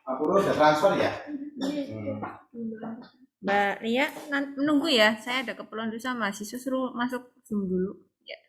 Aku udah transfer ya. Mbak Lia, menunggu ya. Saya ada keperluan dulu sama mahasiswa, suruh masuk Zoom dulu. Ya.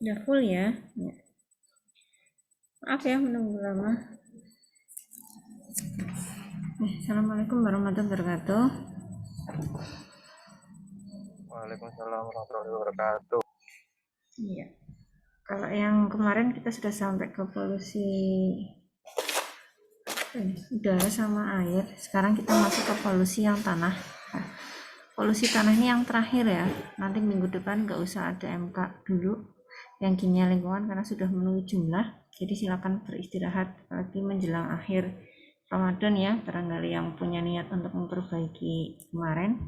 Udah full ya? Ya. Maaf ya menunggu lama. Assalamualaikum warahmatullahi wabarakatuh. Waalaikumsalam warahmatullahi wabarakatuh. Iya. Kalau yang kemarin kita sudah sampai ke polusi udara sama air. Sekarang kita masuk ke polusi yang tanah. Nah, polusi tanah ini yang terakhir ya. Nanti minggu depan nggak usah ada MK dulu yang kimia lingkungan karena sudah memenuhi jumlah. Jadi silakan beristirahat lagi menjelang akhir Ramadan ya. Barangkali yang punya niat untuk memperbaiki kemarin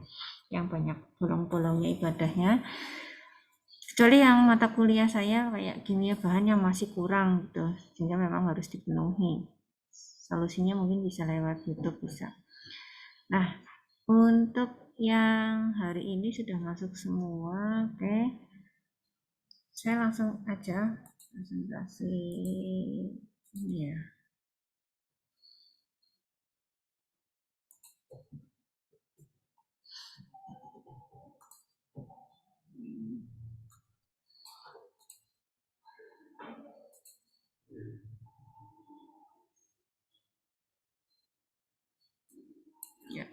yang banyak bolong-bolongnya ibadahnya. Kecuali yang mata kuliah saya kayak kimia bahan yang masih kurang gitu, sehingga memang harus dipenuhi. Solusinya mungkin bisa lewat YouTube bisa. Nah, untuk yang hari ini sudah masuk semua, oke. Saya langsung aja presentasi ini ya. Ya,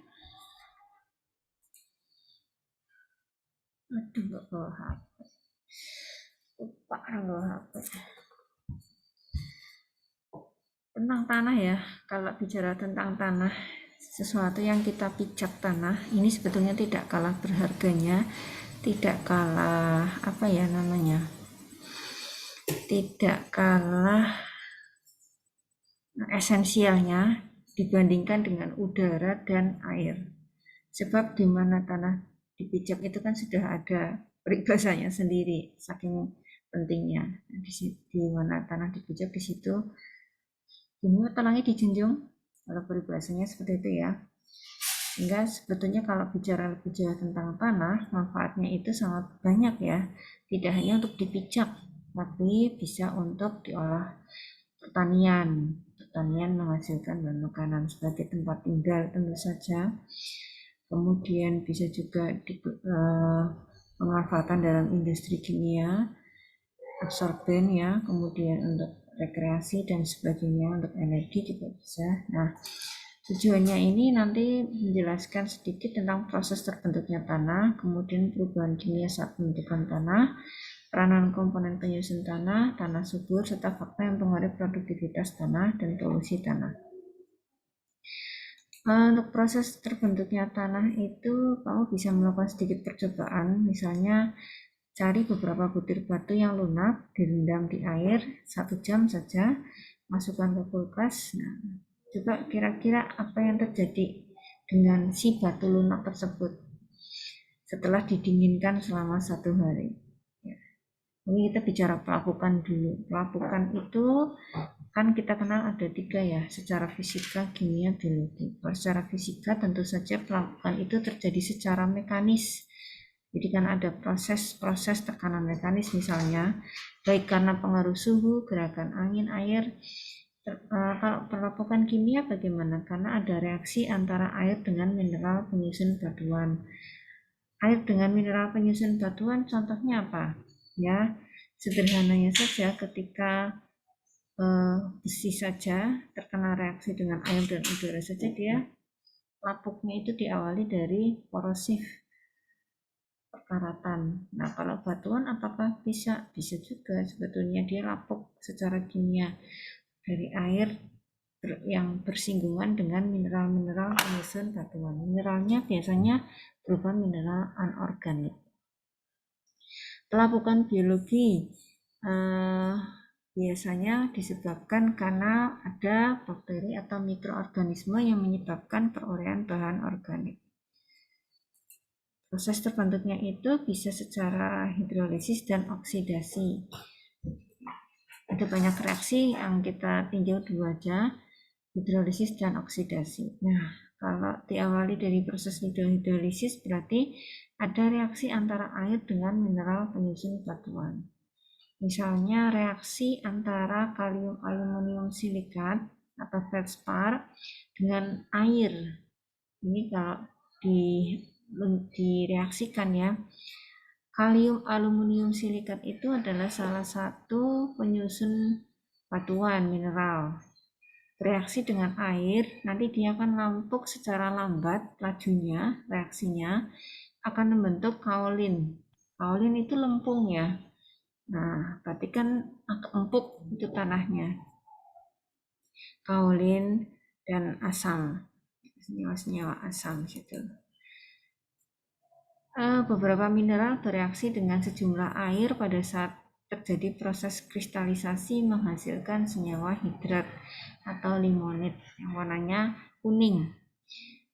aduh nggak bawa HP. Lupa bawa HP. Tentang tanah ya, kalau bicara tentang tanah, sesuatu yang kita pijak tanah, ini sebetulnya tidak kalah berharganya, tidak kalah apa ya namanya, tidak kalah esensialnya dibandingkan dengan udara dan air. Sebab di mana tanah dipijak itu kan sudah ada peribahasanya sendiri, saking pentingnya. Di mana tanah dipijak di situ bumi atau langit dijunjung, kalau peribahasanya seperti itu ya. Sehingga sebetulnya kalau bicara lebih jauh tentang tanah, manfaatnya itu sangat banyak ya. Tidak hanya untuk dipijak, tapi bisa untuk diolah pertanian. Pertanian menghasilkan bahan makanan sebagai tempat tinggal tentu saja. Kemudian bisa juga pemanfaatan dalam industri kimia, absorben ya, kemudian untuk rekreasi dan sebagainya, untuk energi juga bisa. Nah, tujuannya ini nanti menjelaskan sedikit tentang proses terbentuknya tanah, kemudian perubahan kimia saat pembentukan tanah, peranan komponen penyusun tanah, tanah subur, serta fakta yang mempengaruhi produktivitas tanah dan polusi tanah. Untuk proses terbentuknya tanah itu kamu bisa melakukan sedikit percobaan, misalnya cari beberapa butir batu yang lunak, direndam di air 1 jam saja, masukkan ke kulkas. Nah, coba kira-kira apa yang terjadi dengan si batu lunak tersebut setelah didinginkan selama 1 hari. Ya. Ini kita bicara pelapukan dulu. Pelapukan itu kan kita kenal ada 3 ya, secara fisika, kimia, biologi. Kalau secara fisika tentu saja pelapukan itu terjadi secara mekanis. Jadi kan ada proses-proses tekanan mekanis misalnya, baik karena pengaruh suhu, gerakan angin, air. Kalau pelapukan kimia bagaimana? Karena ada reaksi antara air dengan mineral penyusun batuan. Air dengan mineral penyusun batuan contohnya apa? Ya, sederhananya saja ketika besi saja terkena reaksi dengan air dan udara saja dia lapuknya itu diawali dari korosif perkaratan. Nah, kalau batuan apakah bisa? Bisa juga sebetulnya dia lapuk secara kimia dari air yang bersinggungan dengan mineral-mineral penyusun batuan. Mineralnya biasanya berupa mineral anorganik. Pelapukan biologi biasanya disebabkan karena ada bakteri atau mikroorganisme yang menyebabkan perorean bahan organik. Proses terbentuknya itu bisa secara hidrolisis dan oksidasi. Ada banyak reaksi yang kita tinjau dulu aja, hidrolisis dan oksidasi. Nah, kalau diawali dari proses hidrolisis berarti ada reaksi antara air dengan mineral penyusun batuan. Misalnya reaksi antara kalium aluminium silikat atau feldspar dengan air. Ini kalau direaksikan ya, Kalium aluminium silikat itu adalah salah satu penyusun batuan mineral. Bereaksi dengan air, nanti dia akan lampuk secara lambat lajunya, reaksinya akan membentuk kaolin. Kaolin itu lempung ya. Nah, berarti kan agak empuk itu tanahnya. Kaolin dan asam, senyawa-senyawa asam gitu. Beberapa mineral bereaksi dengan sejumlah air pada saat terjadi proses kristalisasi menghasilkan senyawa hidrat atau limonit yang warnanya kuning.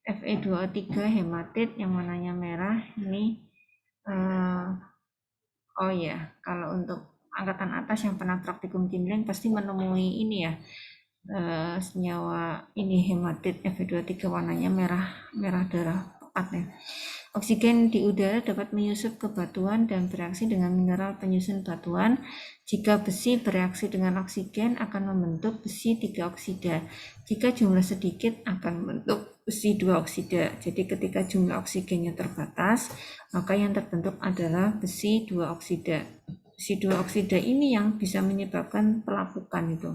Fe2O3 hematit yang warnanya merah ini oh ya, kalau untuk angkatan atas yang pernah praktikum kimia pasti menemui ini ya, senyawa ini hematit Fe2O3 warnanya merah darah pekat ya. Oksigen di udara dapat menyusup ke batuan dan bereaksi dengan mineral penyusun batuan. Jika besi bereaksi dengan oksigen akan membentuk besi 3 oksida. Jika jumlah sedikit akan membentuk besi 2 oksida. Jadi ketika jumlah oksigennya terbatas, maka yang terbentuk adalah besi 2 oksida. Besi 2 oksida ini yang bisa menyebabkan pelapukan itu.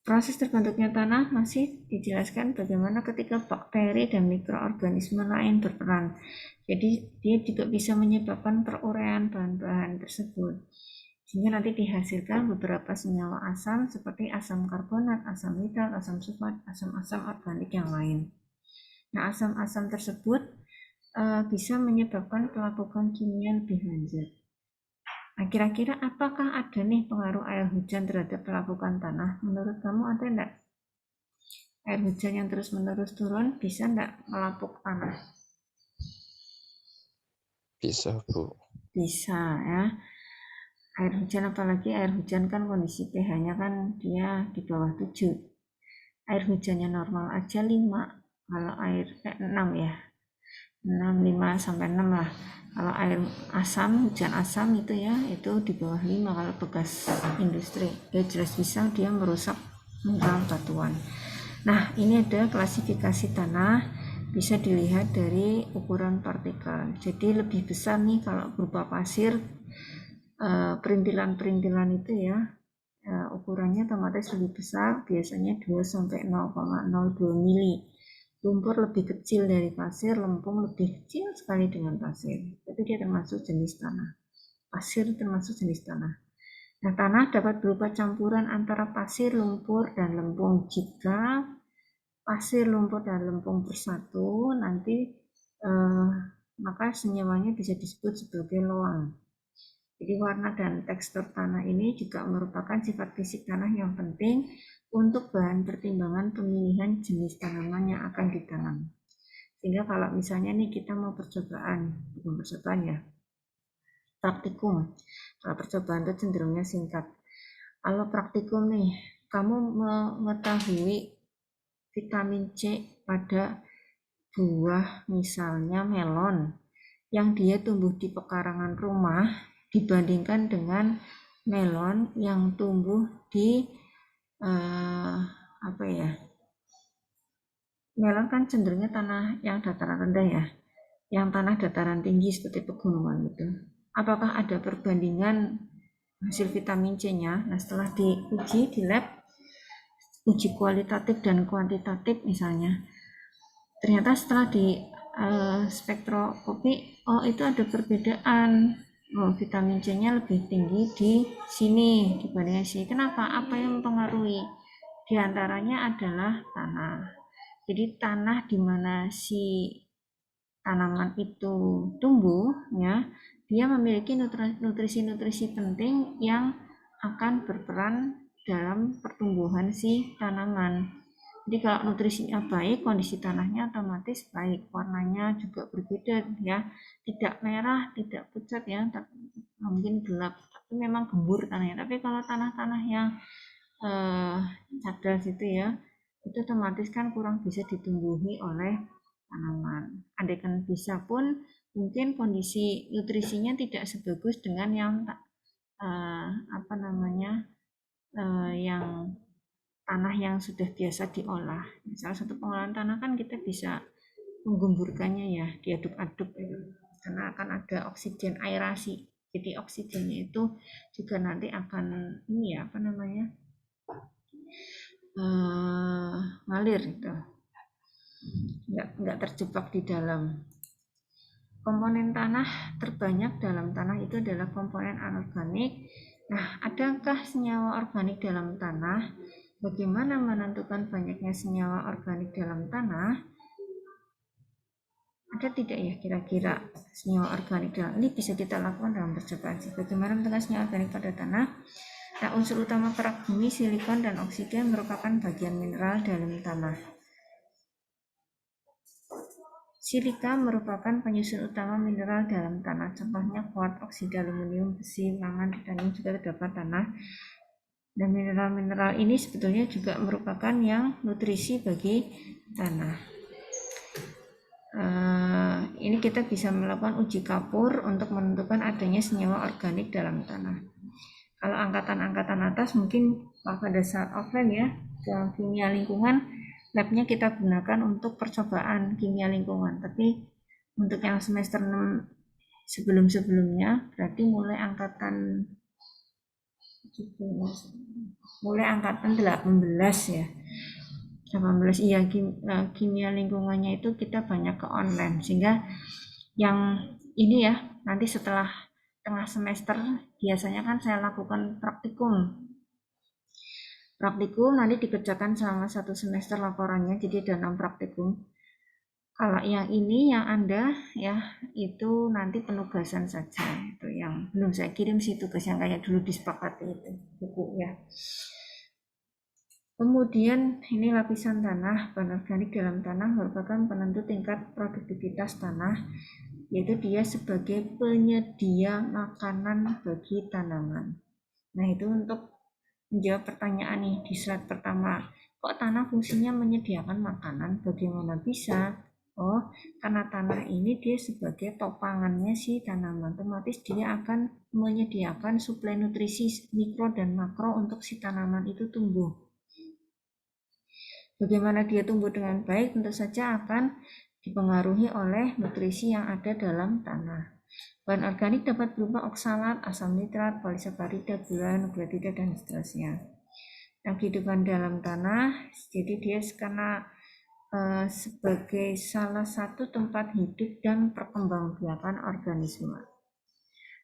Proses terbentuknya tanah masih dijelaskan bagaimana ketika bakteri dan mikroorganisme lain berperan. Jadi dia juga bisa menyebabkan peruraian bahan-bahan tersebut. Sehingga nanti dihasilkan beberapa senyawa asam seperti asam karbonat, asam nitrat, asam sulfat, asam-asam organik yang lain. Nah, asam-asam tersebut bisa menyebabkan pelapukan kimia lebih lanjut. Nah, kira-kira apakah ada nih pengaruh air hujan terhadap pelapukan tanah? Menurut kamu ada enggak? Air hujan yang terus-menerus turun bisa enggak melapuk tanah? Bisa, Bu. Bisa ya. Air hujan, apalagi air hujan kan kondisi pH-nya kan dia di bawah 7. Air hujannya normal aja 5. Kalau air 6 ya. 6, 5 sampai 6 lah. Kalau air asam, hujan asam itu ya, itu di bawah 5 kalau bekas industri. Ya jelas bisa dia merusak mineral batuan. Nah, ini ada klasifikasi tanah, bisa dilihat dari ukuran partikel. Jadi lebih besar nih kalau berupa pasir, perintilan-perintilan itu ya, ukurannya otomatis lebih besar, biasanya 2 sampai 0,02 mili. Lumpur lebih kecil dari pasir, lempung lebih kecil sekali dengan pasir. Tapi dia termasuk jenis tanah. Pasir termasuk jenis tanah. Nah, tanah dapat berupa campuran antara pasir, lumpur, dan lempung. Jika pasir, lumpur, dan lempung bersatu, nanti maka senyawanya bisa disebut sebagai loang. Jadi warna dan tekstur tanah ini juga merupakan sifat fisik tanah yang penting untuk bahan pertimbangan pemilihan jenis tanaman yang akan ditanam. Sehingga kalau misalnya nih kita mau percobaan, bukan percobaan ya, praktikum. Kalau percobaan itu cenderungnya singkat. Kalau praktikum nih, kamu mengetahui vitamin C pada buah misalnya melon yang dia tumbuh di pekarangan rumah dibandingkan dengan melon yang tumbuh di apa ya, melon kan cenderungnya tanah yang dataran rendah ya, yang tanah dataran tinggi seperti pegunungan gitu. Apakah ada perbandingan hasil vitamin C-nya? Nah, setelah diuji di lab, uji kualitatif dan kuantitatif misalnya, ternyata setelah di spektroskopi, oh itu ada perbedaan. Oh, vitamin C-nya lebih tinggi di sini dibandingkan sini. Kenapa? Apa yang mempengaruhi? Di antaranya adalah tanah. Jadi tanah di mana si tanaman itu tumbuh ya, dia memiliki nutrisi-nutrisi penting yang akan berperan dalam pertumbuhan si tanaman. Jadi kalau nutrisinya baik, kondisi tanahnya otomatis baik, warnanya juga berbeda ya, tidak merah, tidak pucat ya, mungkin gelap, tapi memang gembur tanahnya. Tapi kalau tanah-tanah yang cadas itu ya, itu otomatis kan kurang bisa ditumbuhi oleh tanaman. Andaikan bisa pun mungkin kondisi nutrisinya tidak sebagus dengan yang apa namanya yang tanah yang sudah biasa diolah. Salah satu pengolahan tanah kan kita bisa menggumburkannya ya, diaduk-aduk itu. Karena akan ada oksigen aerasi. Jadi oksigennya itu juga nanti akan ini ya apa namanya ngalir gitu, nggak terjebak di dalam. Komponen tanah terbanyak dalam tanah itu adalah komponen anorganik. Nah, adakah senyawa organik dalam tanah? Bagaimana menentukan banyaknya senyawa organik dalam tanah? Ada tidak ya kira-kira senyawa organik dalam ini bisa kita lakukan dalam percobaan. Bagaimana menentukan senyawa organik pada tanah? Nah, unsur utama perak bumi, silikon, dan oksigen merupakan bagian mineral dalam tanah. Silika merupakan penyusun utama mineral dalam tanah. Contohnya kuarts, oksida aluminium, besi, mangan, titanium juga terdapat tanah. Dan mineral-mineral ini sebetulnya juga merupakan yang nutrisi bagi tanah. Ini kita bisa melakukan uji kapur untuk menentukan adanya senyawa organik dalam tanah. Kalau angkatan-angkatan atas mungkin pada saat offline ya, dalam kimia lingkungan, labnya kita gunakan untuk percobaan kimia lingkungan. Tapi untuk yang semester 6 sebelum-sebelumnya, berarti mulai angkatan 18 ya. 18 iya, kimia lingkungannya itu kita banyak ke online, sehingga yang ini ya nanti setelah tengah semester biasanya kan saya lakukan praktikum nanti dikerjakan selama 1 semester laporannya, jadi ada 6 praktikum. Kalau yang ini yang Anda ya itu nanti penugasan saja, itu yang belum saya kirim sih tugas yang kayak dulu disepakati itu buku ya. Kemudian ini lapisan tanah. Bahan organik dalam tanah merupakan penentu tingkat produktivitas tanah, yaitu dia sebagai penyedia makanan bagi tanaman. Nah, itu untuk menjawab pertanyaan nih di slide pertama. Kok tanah fungsinya menyediakan makanan? Bagaimana bisa? Oh, karena tanah ini dia sebagai topangannya si tanaman, otomatis dia akan menyediakan suplai nutrisi mikro dan makro untuk si tanaman itu tumbuh. Bagaimana dia tumbuh dengan baik tentu saja akan dipengaruhi oleh nutrisi yang ada dalam tanah. Bahan organik dapat berupa oksalat, asam nitrat, polisakarida, gula, nukleotida, dan seterusnya. Yang kehidupan dalam tanah, jadi dia karena sebagai salah satu tempat hidup dan perkembangbiakan organisme.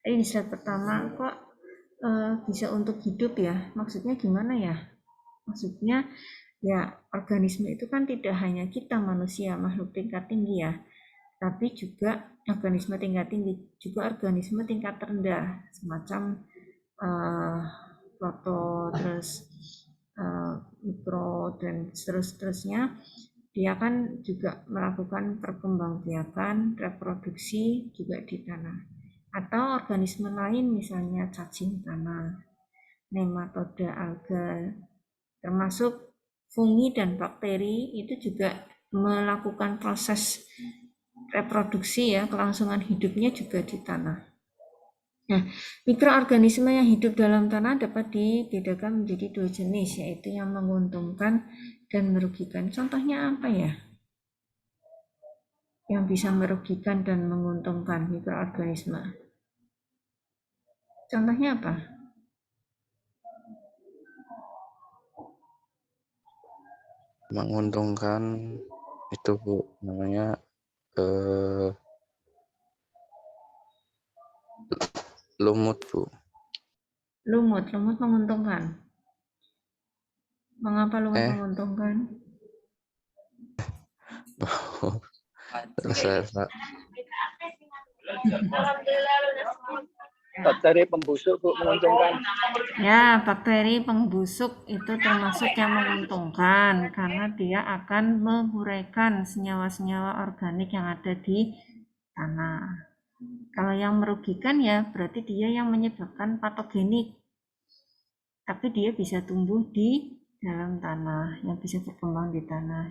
Ini di slide pertama kok bisa untuk hidup ya? Maksudnya gimana ya? Maksudnya ya organisme itu kan tidak hanya kita manusia makhluk tingkat tinggi ya, tapi juga organisme tingkat tinggi, juga organisme tingkat rendah semacam proto, terus mikro dan seterusnya. Dia kan juga melakukan perkembangbiakan reproduksi juga di tanah. Atau organisme lain misalnya cacing tanah, nematoda, alga, termasuk fungi dan bakteri itu juga melakukan proses reproduksi ya, kelangsungan hidupnya juga di tanah. Nah, mikroorganisme yang hidup dalam tanah dapat dibedakan menjadi 2 jenis, yaitu yang menguntungkan dan merugikan. Contohnya apa ya? Yang bisa merugikan dan menguntungkan mikroorganisme. Contohnya apa? Menguntungkan itu Bu, namanya lumut Bu. Lumut menguntungkan. Mengapa lumut menguntungkan? Bakteri pembusuk Bu menguntungkan. Ya, bakteri pembusuk itu termasuk yang menguntungkan karena dia akan menguraikan senyawa-senyawa organik yang ada di tanah. Kalau yang merugikan ya berarti dia yang menyebabkan patogenik. Tapi dia bisa tumbuh di dalam tanah, yang bisa berkembang di tanah.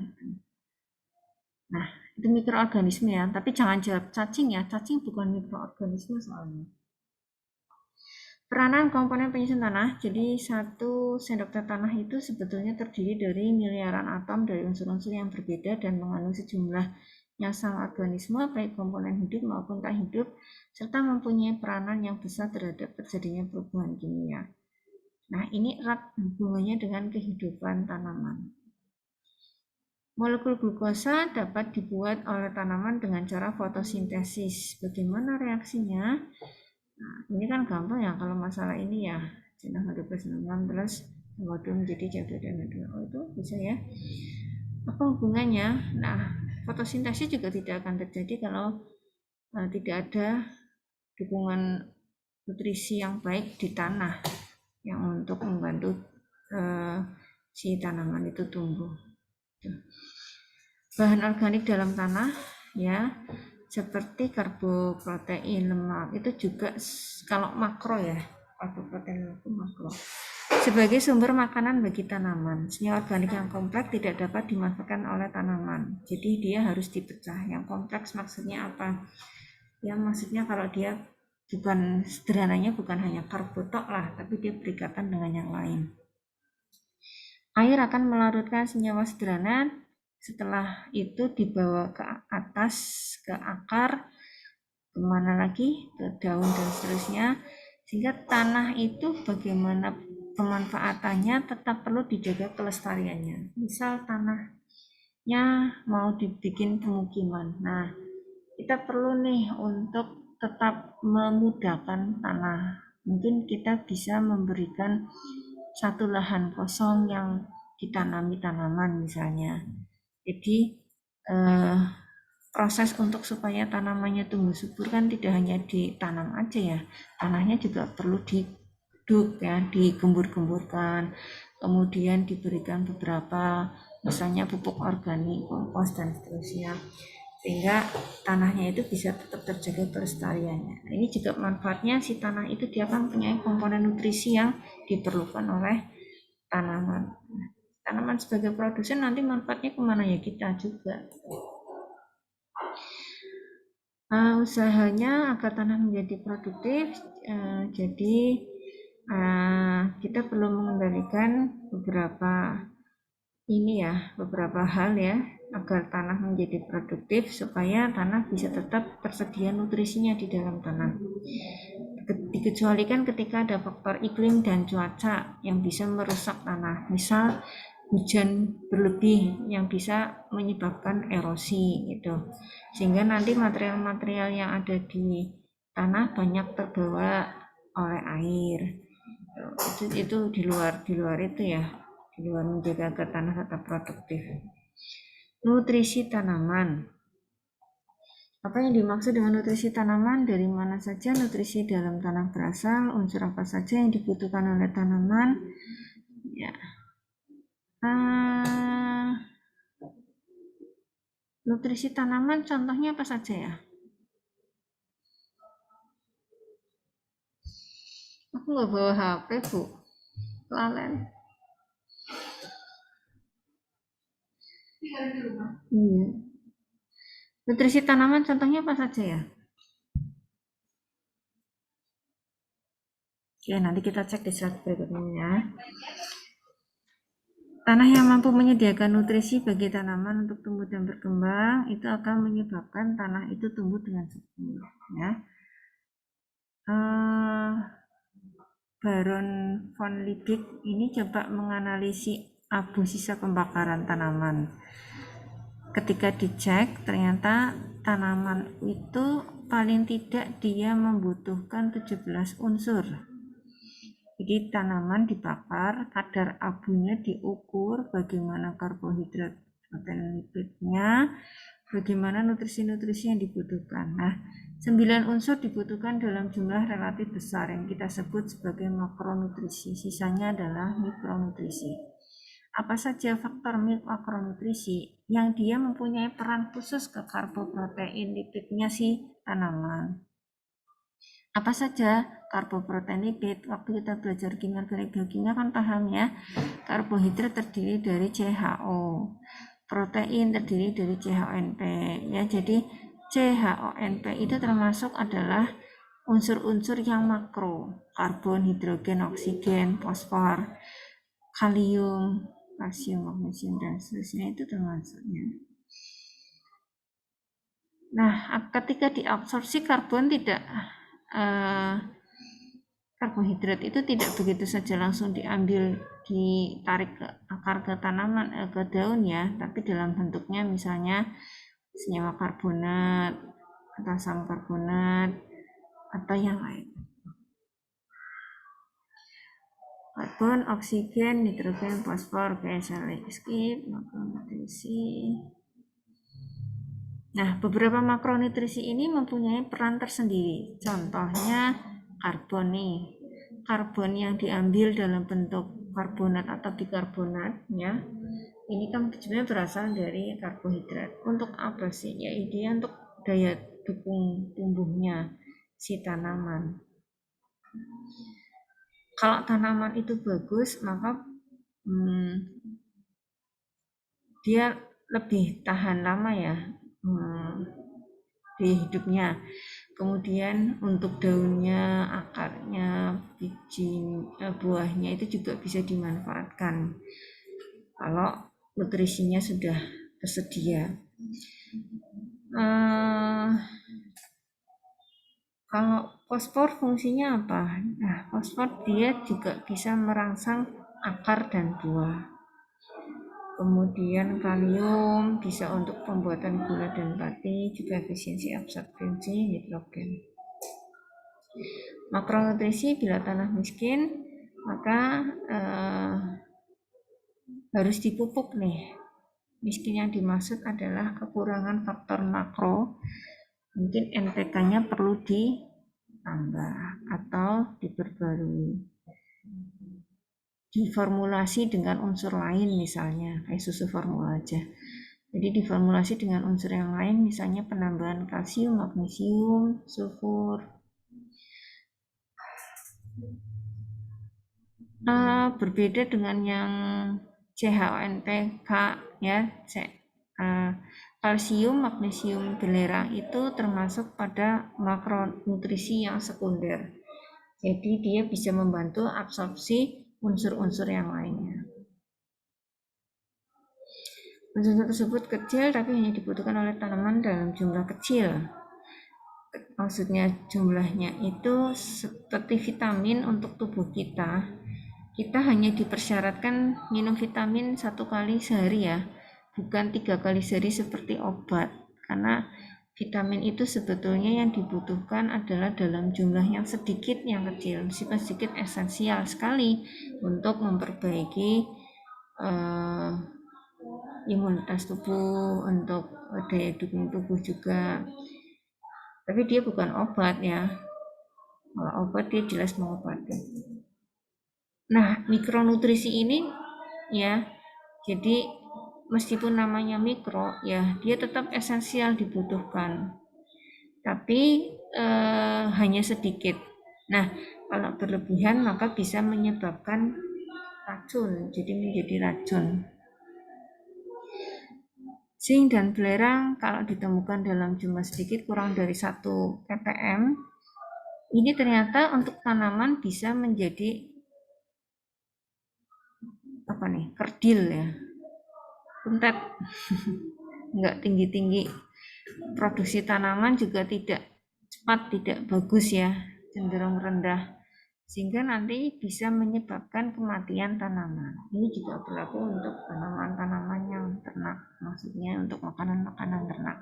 Nah, itu mikroorganisme ya, tapi jangan jawab cacing ya, cacing bukan mikroorganisme soalnya. Peranan komponen penyusun tanah, jadi 1 sendok teh tanah itu sebetulnya terdiri dari miliaran atom dari unsur-unsur yang berbeda dan mengandung sejumlah menyasar organisme baik komponen hidup maupun tak hidup, serta mempunyai peranan yang besar terhadap terjadinya perubahan kimia. Nah, ini erat hubungannya dengan kehidupan tanaman. Molekul glukosa dapat dibuat oleh tanaman dengan cara fotosintesis. Bagaimana reaksinya? Nah, ini kan gampang ya kalau masalah ini ya. C6H12 terus kemudian menjadi C2 Oh, itu bisa ya. Apa hubungannya? Nah, fotosintesis juga tidak akan terjadi kalau tidak ada dukungan nutrisi yang baik di tanah yang untuk membantu si tanaman itu tumbuh. Bahan organik dalam tanah ya seperti karbo, protein, lemak itu juga kalau makro ya, karbo, protein, lemak itu makro. Sebagai sumber makanan bagi tanaman, senyawa organik yang kompleks tidak dapat dimanfaatkan oleh tanaman. Jadi dia harus dipecah. Yang kompleks maksudnya apa? Ya maksudnya kalau dia bukan sederhananya bukan hanya karbo tok lah, tapi dia berikatan dengan yang lain. Air akan melarutkan senyawa sederhana, setelah itu dibawa ke atas, ke akar, kemana lagi, ke daun dan seterusnya, sehingga tanah itu bagaimana pemanfaatannya tetap perlu dijaga kelestariannya. Misal tanahnya mau dibikin pemukiman, nah kita perlu nih untuk tetap memudahkan tanah. Mungkin kita bisa memberikan satu lahan kosong yang ditanami tanaman misalnya. Jadi proses untuk supaya tanamannya tumbuh subur kan tidak hanya ditanam aja ya, tanahnya juga perlu diduk ya, digembur-gemburkan, kemudian diberikan beberapa misalnya pupuk organik, kompos dan seterusnya, sehingga tanahnya itu bisa tetap terjaga kelestariannya. Nah, ini juga manfaatnya si tanah itu dia akan punya komponen nutrisi yang diperlukan oleh tanaman. Tanaman sebagai produsen nanti manfaatnya kemana ya, kita juga. Usahanya agar tanah menjadi produktif, jadi kita perlu mengembalikan beberapa hal ya agar tanah menjadi produktif supaya tanah bisa tetap tersedia nutrisinya di dalam tanah. Dikecualikan ketika ada faktor iklim dan cuaca yang bisa merusak tanah, misal hujan berlebih yang bisa menyebabkan erosi gitu, sehingga nanti material-material yang ada di tanah banyak terbawa oleh air. Itu di luar itu ya, di luar menjaga agar tanah tetap produktif. Nutrisi tanaman. Apa yang dimaksud dengan nutrisi tanaman? Dari mana saja nutrisi dalam tanah berasal? Unsur apa saja yang dibutuhkan oleh tanaman? Ya. Nutrisi tanaman contohnya apa saja ya? Aku nggak bawa HP, Bu. Lalen. Iya. Nutrisi tanaman contohnya apa saja ya? Oke, nanti kita cek di slide berikutnya ya. Tanah yang mampu menyediakan nutrisi bagi tanaman untuk tumbuh dan berkembang itu akan menyebabkan tanah itu tumbuh dengan subur. Ya. Baron von Liebig ini coba menganalisis abu sisa pembakaran tanaman. Ketika dicek, ternyata tanaman itu paling tidak dia membutuhkan 17 unsur. Jadi tanaman dibakar, kadar abunya diukur, bagaimana karbohidrat, protein, lipidnya, bagaimana nutrisi-nutrisi yang dibutuhkan. Nah, 9 unsur dibutuhkan dalam jumlah relatif besar yang kita sebut sebagai makronutrisi. Sisanya adalah mikronutrisi. Apa saja faktor makronutrisi yang dia mempunyai peran khusus ke karboprotein lipidnya si tanaman? Apa saja karboprotein lipid? Waktu kita belajar kimia organik biokimia kan paham ya, karbohidrat terdiri dari CHO, protein terdiri dari CHONP ya. Jadi CHONP itu termasuk adalah unsur-unsur yang makro, karbon, hidrogen, oksigen, fosfor, kalium, kalsium, magnesium dan seterusnya itu termasuknya. Nah, ketika diabsorpsi karbohidrat itu tidak begitu saja langsung diambil, ditarik ke akar, ke tanaman, ke daun ya, tapi dalam bentuknya misalnya senyawa karbonat atau asam karbonat atau yang lain. Karbon, oksigen, nitrogen, fosfor, gas, skip, makronutrisi. Nah, beberapa makronutrisi ini mempunyai peran tersendiri. Contohnya karbon nih. Karbon yang diambil dalam bentuk karbonat atau bikarbonat ya. Ini kan sebenarnya berasal dari karbohidrat. Untuk apa sih? Ya dia untuk daya dukung tumbuhnya si tanaman. Kalau tanaman itu bagus, maka dia lebih tahan lama ya di hidupnya. Kemudian untuk daunnya, akarnya, biji, buahnya itu juga bisa dimanfaatkan kalau nutrisinya sudah tersedia. Kalau fosfor fungsinya apa? Nah, fosfor dia juga bisa merangsang akar dan buah. Kemudian kalium bisa untuk pembuatan gula dan pati, juga efisiensi absorpsi nitrogen. Makronutrisi bila tanah miskin, maka harus dipupuk nih. Miskin yang dimaksud adalah kekurangan faktor makro, mungkin NPK-nya perlu ditambah atau diperbarui, diformulasi dengan unsur lain misalnya, kayak susu formula aja. Jadi diformulasi dengan unsur yang lain, misalnya penambahan kalsium, magnesium, sulfur. Berbeda dengan yang CHONPK ya, kalsium, magnesium, belerang itu termasuk pada makronutrisi yang sekunder. Jadi dia bisa membantu absorpsi unsur-unsur yang lainnya. Unsur tersebut kecil tapi hanya dibutuhkan oleh tanaman dalam jumlah kecil. Maksudnya jumlahnya itu seperti vitamin untuk tubuh kita. Kita hanya dipersyaratkan minum vitamin 1 kali sehari ya, bukan 3 kali sehari seperti obat. Karena vitamin itu sebetulnya yang dibutuhkan adalah dalam jumlah yang sedikit, yang kecil, meskipun sedikit esensial sekali untuk memperbaiki imunitas tubuh, untuk daya dukung tubuh juga. Tapi dia bukan obat ya. Kalau obat dia jelas mengobati. Nah, mikronutrisi ini ya, jadi meskipun namanya mikro ya, dia tetap esensial dibutuhkan. Tapi hanya sedikit. Nah, kalau berlebihan maka bisa menyebabkan racun, jadi menjadi racun. Zinc dan belerang kalau ditemukan dalam jumlah sedikit kurang dari 1 ppm, ini ternyata untuk tanaman bisa menjadi kerdil ya, kuntet. Enggak tinggi-tinggi. Produksi tanaman juga tidak cepat, tidak bagus ya, cenderung rendah, sehingga nanti bisa menyebabkan kematian tanaman. Ini juga berlaku untuk tanaman-tanaman yang ternak, maksudnya untuk makanan-makanan ternak.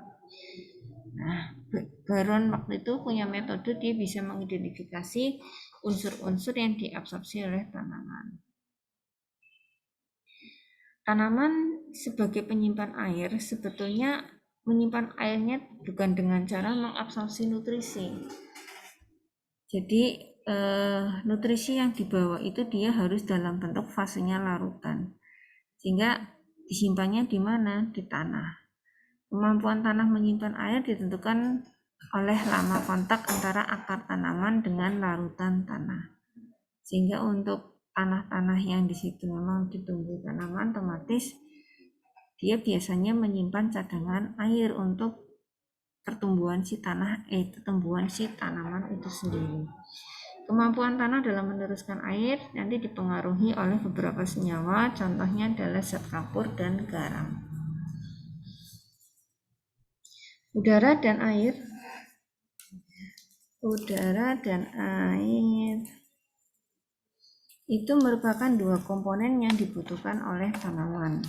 Nah, Baron waktu itu punya metode, dia bisa mengidentifikasi unsur-unsur yang diabsorpsi oleh tanaman. Tanaman sebagai penyimpan air sebetulnya menyimpan airnya bukan dengan cara mengabsorpsi nutrisi. Jadi nutrisi yang dibawa itu dia harus dalam bentuk fasenya larutan, sehingga disimpannya di mana? Di tanah. Kemampuan tanah menyimpan air ditentukan oleh lama kontak antara akar tanaman dengan larutan tanah. Sehingga untuk tanah-tanah yang di situ memang ditumbuh tanaman, otomatis dia biasanya menyimpan cadangan air untuk pertumbuhan si tanaman itu sendiri. Kemampuan tanah dalam meneruskan air nanti dipengaruhi oleh beberapa senyawa, contohnya adalah zat kapur dan garam. Udara dan air. Udara dan air itu merupakan dua komponen yang dibutuhkan oleh tanaman.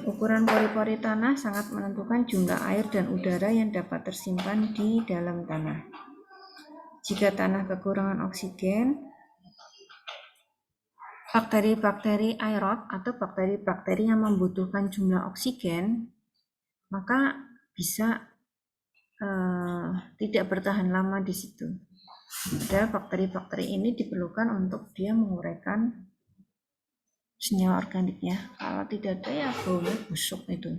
Ukuran pori-pori tanah sangat menentukan jumlah air dan udara yang dapat tersimpan di dalam tanah. Jika tanah kekurangan oksigen, bakteri-bakteri aerob atau bakteri-bakteri yang membutuhkan jumlah oksigen, maka bisa tidak bertahan lama di situ. Padahal bakteri-bakteri ini diperlukan untuk dia menguraikan senyawa organiknya. Kalau tidak ada ya baunya busuk itu.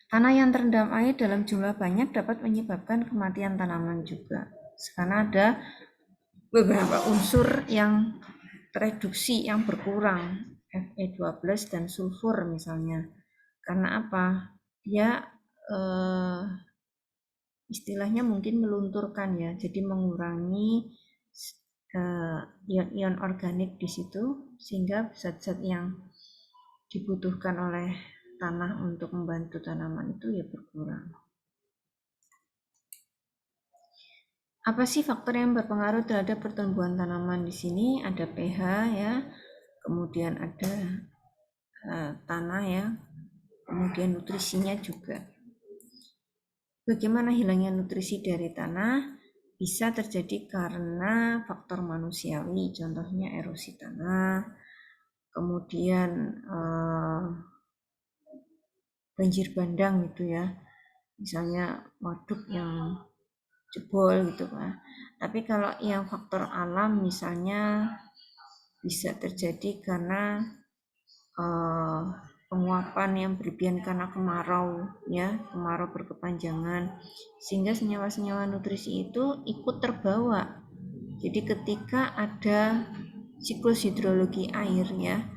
Tanah yang terendam air dalam jumlah banyak dapat menyebabkan kematian tanaman juga. Karena ada beberapa unsur yang tereduksi yang berkurang, Fe12 dan sulfur misalnya. Karena apa? Dia istilahnya mungkin melunturkan ya, jadi mengurangi ion-ion organik di situ, sehingga zat-zat yang dibutuhkan oleh tanah untuk membantu tanaman itu ya berkurang. Apa sih faktor yang berpengaruh terhadap pertumbuhan tanaman di sini? Ada pH ya, kemudian ada tanah ya, kemudian nutrisinya juga. Bagaimana hilangnya nutrisi dari tanah? Bisa terjadi karena faktor manusiawi, contohnya erosi tanah, kemudian banjir bandang gitu ya, misalnya waduk yang jebol gitu kan. Tapi kalau yang faktor alam misalnya bisa terjadi karena penguapan yang berlebihan karena kemarau ya, kemarau berkepanjangan, sehingga senyawa-senyawa nutrisi itu ikut terbawa. Jadi ketika ada siklus hidrologi air ya,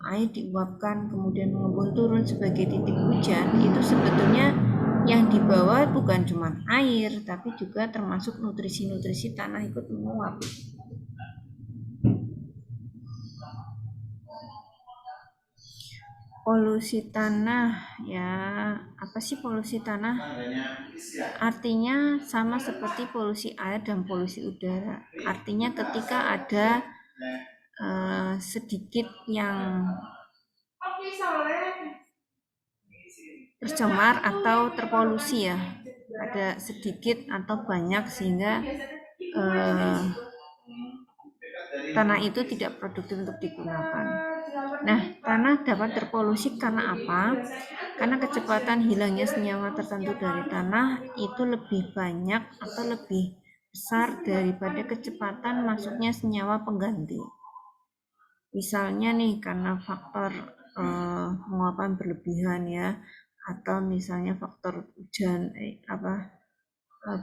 air diuapkan kemudian mengembun turun sebagai titik hujan, itu sebetulnya yang dibawa bukan cuma air tapi juga termasuk nutrisi-nutrisi tanah ikut menguap. Polusi tanah ya, apa sih polusi tanah? Artinya sama seperti polusi air dan polusi udara. Artinya ketika ada sedikit yang tercemar atau terpolusi ya, ada sedikit atau banyak sehingga tanah itu tidak produktif untuk digunakan. Nah, tanah dapat terpolusi karena apa? Karena kecepatan hilangnya senyawa tertentu dari tanah itu lebih banyak atau lebih besar daripada kecepatan masuknya senyawa pengganti. Misalnya nih karena faktor penguapan berlebihan ya, atau misalnya faktor hujan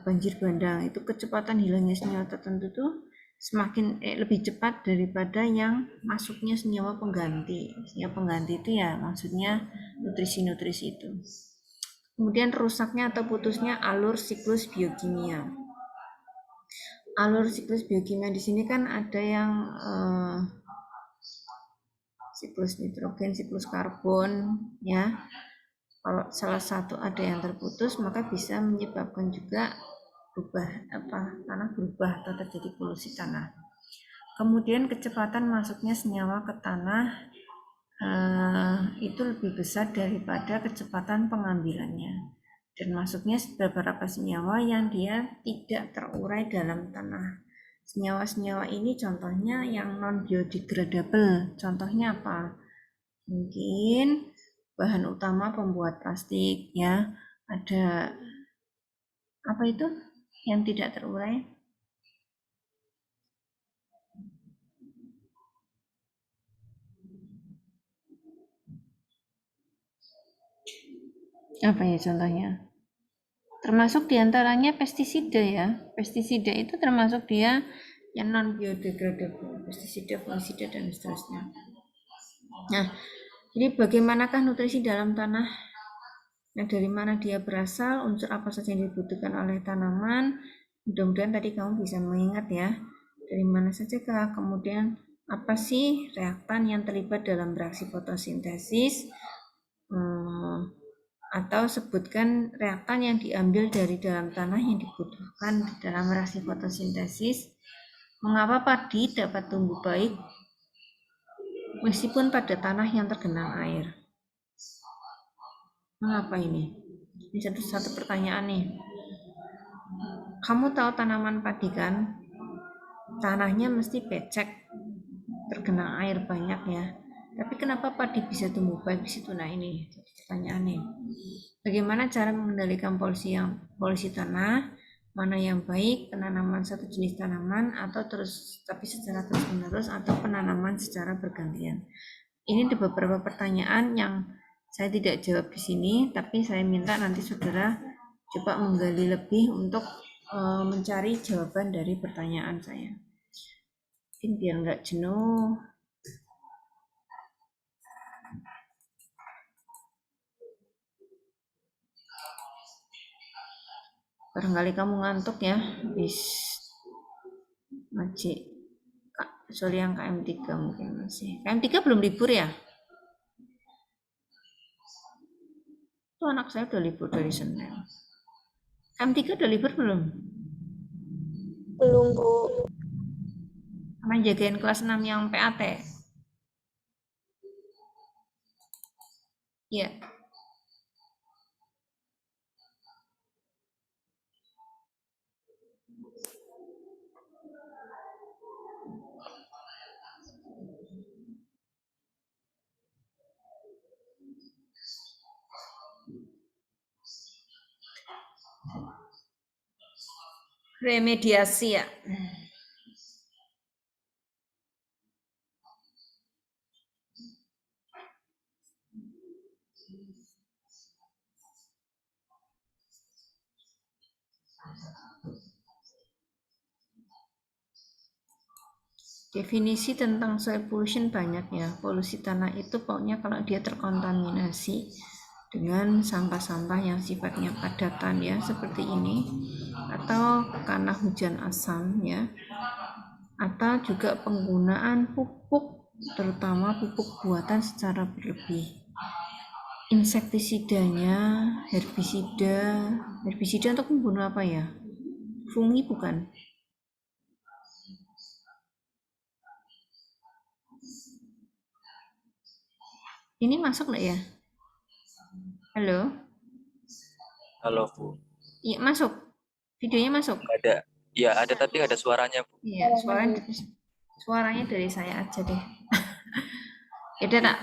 banjir bandang, itu kecepatan hilangnya senyawa tertentu tuh semakin lebih cepat daripada yang masuknya senyawa pengganti. Senyawa pengganti itu ya maksudnya nutrisi-nutrisi itu. Kemudian rusaknya atau putusnya alur siklus biokimia. Alur siklus biokimia di sini kan ada yang siklus nitrogen, siklus karbon ya. Kalau salah satu ada yang terputus maka bisa menyebabkan juga tanah berubah atau terjadi polusi tanah. Kemudian kecepatan masuknya senyawa ke tanah itu lebih besar daripada kecepatan pengambilannya, dan masuknya beberapa senyawa yang dia tidak terurai dalam tanah. Senyawa-senyawa ini contohnya yang non biodegradable. Contohnya apa? Mungkin bahan utama pembuat plastik ya, ada apa itu yang tidak terurai? Apa ya contohnya? Termasuk diantaranya pestisida ya. Pestisida itu termasuk dia yang non biodegradable, pestisida, fungisida dan seterusnya. Nah, jadi bagaimanakah nutrisi dalam tanah? Nah, dari mana dia berasal? Unsur apa saja yang dibutuhkan oleh tanaman? Mudah-mudahan tadi kamu bisa mengingat ya. Dari mana saja kah? Kemudian apa sih reaktan yang terlibat dalam reaksi fotosintesis? Atau sebutkan reaktan yang diambil dari dalam tanah yang dibutuhkan dalam reaksi fotosintesis. Mengapa padi dapat tumbuh baik meskipun pada tanah yang tergenang air? Mengapa ini? Ini satu pertanyaan nih. Kamu tahu tanaman padi kan? Tanahnya mesti becek, tergenang air banyak ya. Tapi kenapa padi bisa tumbuh baik di situ? Nah ini pertanyaan nih. Bagaimana cara mengendalikan polusi tanah? Mana yang baik, penanaman satu jenis tanaman atau tapi secara terus-menerus atau penanaman secara bergantian? Ini ada beberapa pertanyaan yang saya tidak jawab di sini, tapi saya minta nanti saudara coba menggali lebih untuk mencari jawaban dari pertanyaan saya. Mungkin biar nggak jenuh. Barangkali kamu ngantuk ya, Majik. Sorry yang KM3 mungkin masih. KM3 belum libur ya? Itu anak saya udah libur dari Senin. KM3 udah libur belum? Belum, Bu. Sama jagain kelas 6 yang PAT? Iya. Remediasi ya. Definisi tentang soil pollution banyak ya. Polusi tanah itu pokoknya kalau dia terkontaminasi dengan sampah-sampah yang sifatnya padatan ya, seperti ini, atau karena hujan asam ya, atau juga penggunaan pupuk, terutama pupuk buatan secara berlebih. Insektisidanya, herbisida untuk membunuh apa ya? Fungi bukan? Ini masuk nggak ya? Halo? Halo, Bu. Iya masuk. Videonya masuk. Ada. Ya, ada tapi ada suaranya, Bu. Iya, suaranya dari saya aja deh. Ya udah nak.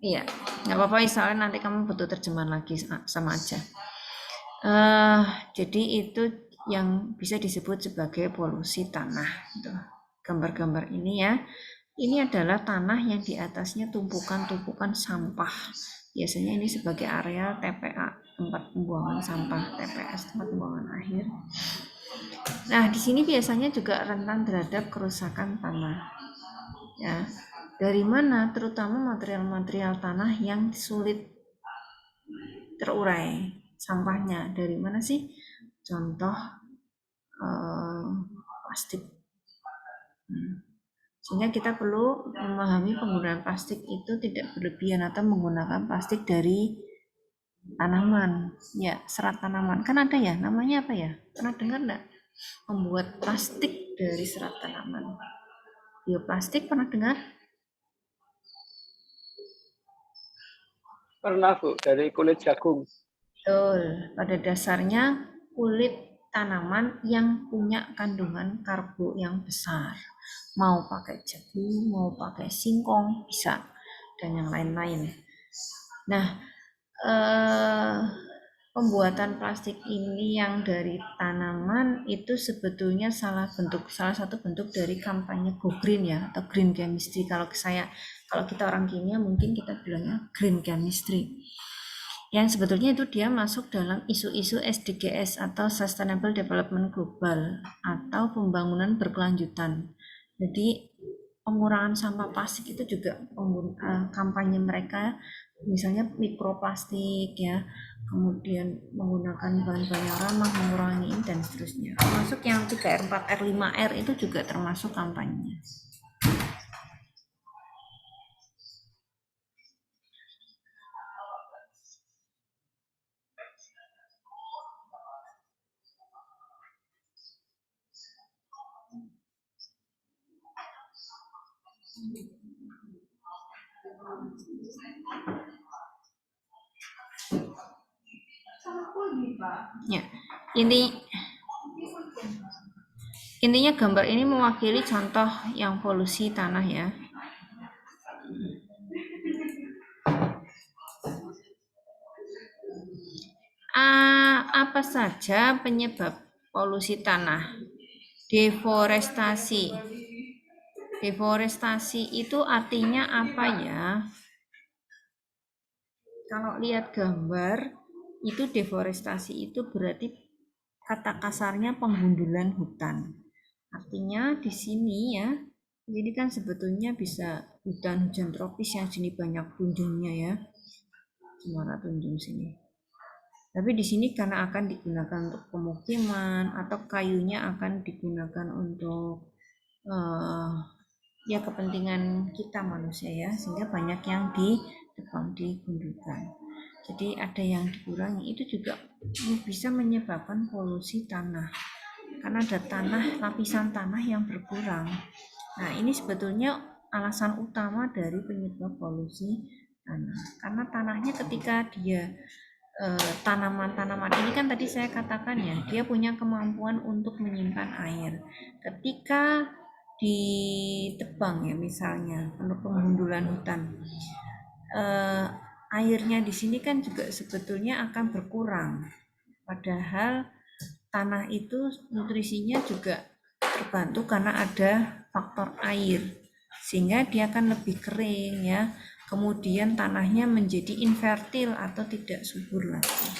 Iya, nggak apa-apa soalnya nanti kamu butuh terjemahan lagi sama aja. Jadi itu yang bisa disebut sebagai polusi tanah. Gitu. Gambar-gambar ini ya. Ini adalah tanah yang di atasnya tumpukan-tumpukan sampah. Biasanya ini sebagai area TPA, tempat pembuangan sampah, TPS, tempat pembuangan akhir. Nah, di sini biasanya juga rentan terhadap kerusakan tanah. Ya, dari mana? Terutama material-material tanah yang sulit terurai sampahnya. Dari mana sih? Contoh plastik. Sehingga kita perlu memahami penggunaan plastik itu tidak berlebihan atau menggunakan plastik dari tanaman. Ya, serat tanaman. Kan ada ya, namanya apa ya? Pernah dengar enggak? Membuat plastik dari serat tanaman. Bioplastik pernah dengar? Pernah, Bu, dari kulit jagung. Betul. Pada dasarnya kulit tanaman yang punya kandungan karbo yang besar. Mau pakai jagung, mau pakai singkong, bisa. Dan yang lain-lain. Nah, pembuatan plastik ini yang dari tanaman itu sebetulnya salah satu bentuk dari kampanye Go Green ya, atau green chemistry. Kalau kita orang kimia mungkin kita bilangnya green chemistry. Yang sebetulnya itu dia masuk dalam isu-isu SDGs atau Sustainable Development Global atau pembangunan berkelanjutan. Jadi pengurangan sampah plastik itu juga kampanye mereka misalnya mikroplastik ya, kemudian menggunakan bahan-bahan yang ramah, mengurangi ini dan seterusnya. Termasuk yang 3R, 4R, 5R itu juga termasuk kampanye. Ya, intinya gambar ini mewakili contoh yang polusi tanah ya. Apa saja penyebab polusi tanah? Deforestasi. Deforestasi itu artinya apa ya? Kalau lihat gambar, itu deforestasi itu berarti kata kasarnya penggundulan hutan. Artinya di sini ya, ini kan sebetulnya bisa hutan hujan tropis yang sini banyak tunjungnya ya. Gimana tunjung sini? Tapi di sini karena akan digunakan untuk pemukiman atau kayunya akan digunakan untuk ya kepentingan kita manusia ya, sehingga banyak yang ditebang, digundulkan. Jadi ada yang dikurangi, itu juga bisa menyebabkan polusi tanah karena ada lapisan tanah yang berkurang. Nah ini sebetulnya alasan utama dari penyebab polusi tanah, karena tanahnya ketika dia tanaman-tanaman ini kan tadi saya katakan ya, dia punya kemampuan untuk menyimpan air. Ketika ditebang ya misalnya untuk pengundulan hutan, airnya di sini kan juga sebetulnya akan berkurang. Padahal tanah itu nutrisinya juga terbantu karena ada faktor air, sehingga dia akan lebih kering ya. Kemudian tanahnya menjadi infertil atau tidak subur lagi.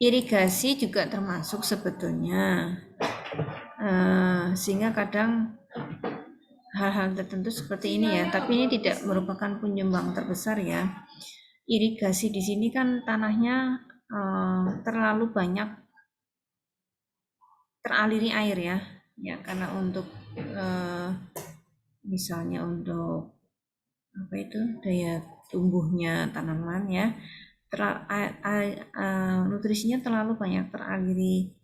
Irigasi juga termasuk sebetulnya, sehingga kadang hal-hal tertentu seperti ini ya, tapi ini tidak merupakan penyumbang terbesar ya. Irigasi di sini kan tanahnya terlalu banyak teraliri air ya karena untuk misalnya untuk apa itu daya tumbuhnya tanaman ya, nutrisinya terlalu banyak teraliri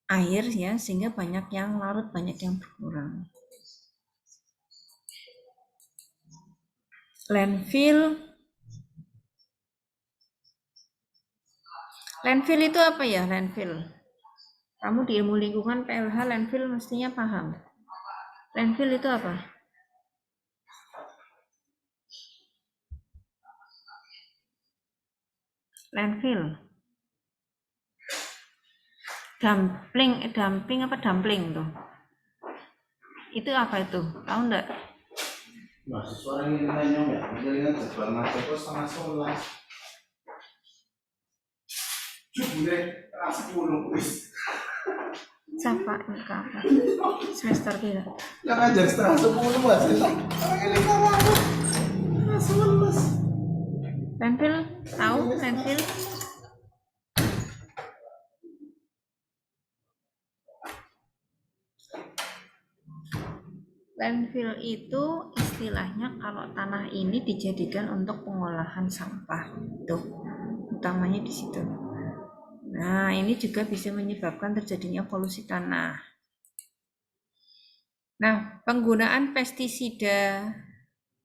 air ya, sehingga banyak yang larut, banyak yang berkurang. Landfill itu apa ya? Landfill, kamu di ilmu lingkungan PLH landfill mestinya paham. Landfill itu apa? Landfill, dumping apa dumpling tuh? Itu apa itu? Tahu enggak? Mahasiswa yang nanya ya, menjalingan jadwal ngajar terus setengah 11. Jujur kelas 10 wis. Siapa apa? Semester kira. Yang ngajar setengah 10 mahasiswa. Orang ini kalah. Kelas 11. Landfill, tahu landfill? Landfill itu istilahnya kalau tanah ini dijadikan untuk pengolahan sampah, tuh utamanya di situ. Nah ini juga bisa menyebabkan terjadinya polusi tanah. Nah penggunaan pestisida,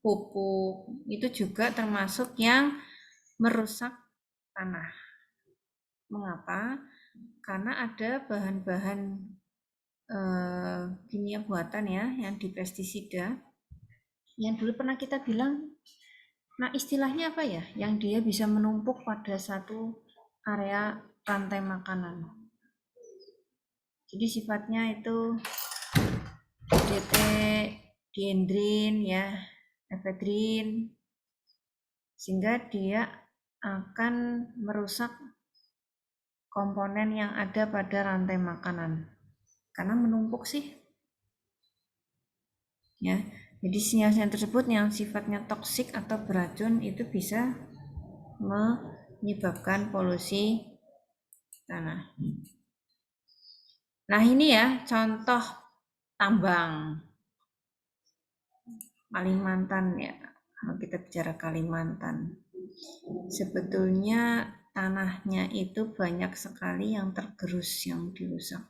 pupuk itu juga termasuk yang merusak tanah. Mengapa? Karena ada bahan-bahan kimia buatan ya yang di pestisida yang dulu pernah kita bilang, nah istilahnya apa ya, yang dia bisa menumpuk pada satu area rantai makanan, jadi sifatnya itu diendrin ya, efedrin, sehingga dia akan merusak komponen yang ada pada rantai makanan karena menumpuk sih ya. Jadi sinyal-sinyal tersebut yang sifatnya toksik atau beracun itu bisa menyebabkan polusi tanah. Nah ini ya contoh tambang Kalimantan ya. Kalau kita bicara Kalimantan, sebetulnya tanahnya itu banyak sekali yang tergerus, yang dirusak.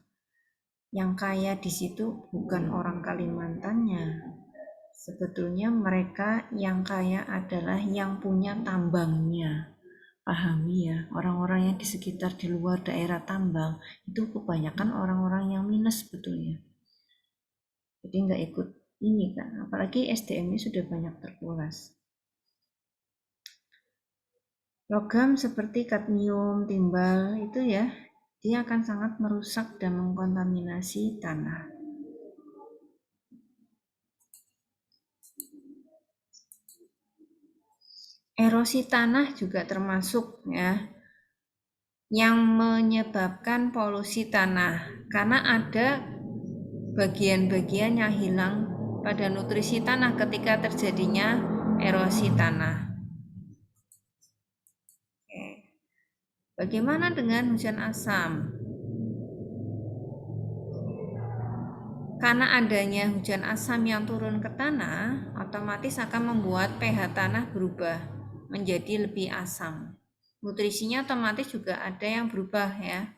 Yang kaya di situ bukan orang Kalimantannya. Sebetulnya mereka yang kaya adalah yang punya tambangnya. Pahami ya, orang-orang yang di sekitar di luar daerah tambang itu kebanyakan orang-orang yang minus sebetulnya. Jadi nggak ikut ini kan, apalagi SDM-nya sudah banyak terkuras. Logam seperti kadmium, timbal itu ya, dia akan sangat merusak dan mengkontaminasi tanah. Erosi tanah juga termasuk ya yang menyebabkan polusi tanah karena ada bagian-bagian yang hilang pada nutrisi tanah ketika terjadinya erosi tanah. Oke. Bagaimana dengan hujan asam? Karena adanya hujan asam yang turun ke tanah, otomatis akan membuat pH tanah berubah menjadi lebih asam. Nutrisinya otomatis juga ada yang berubah ya.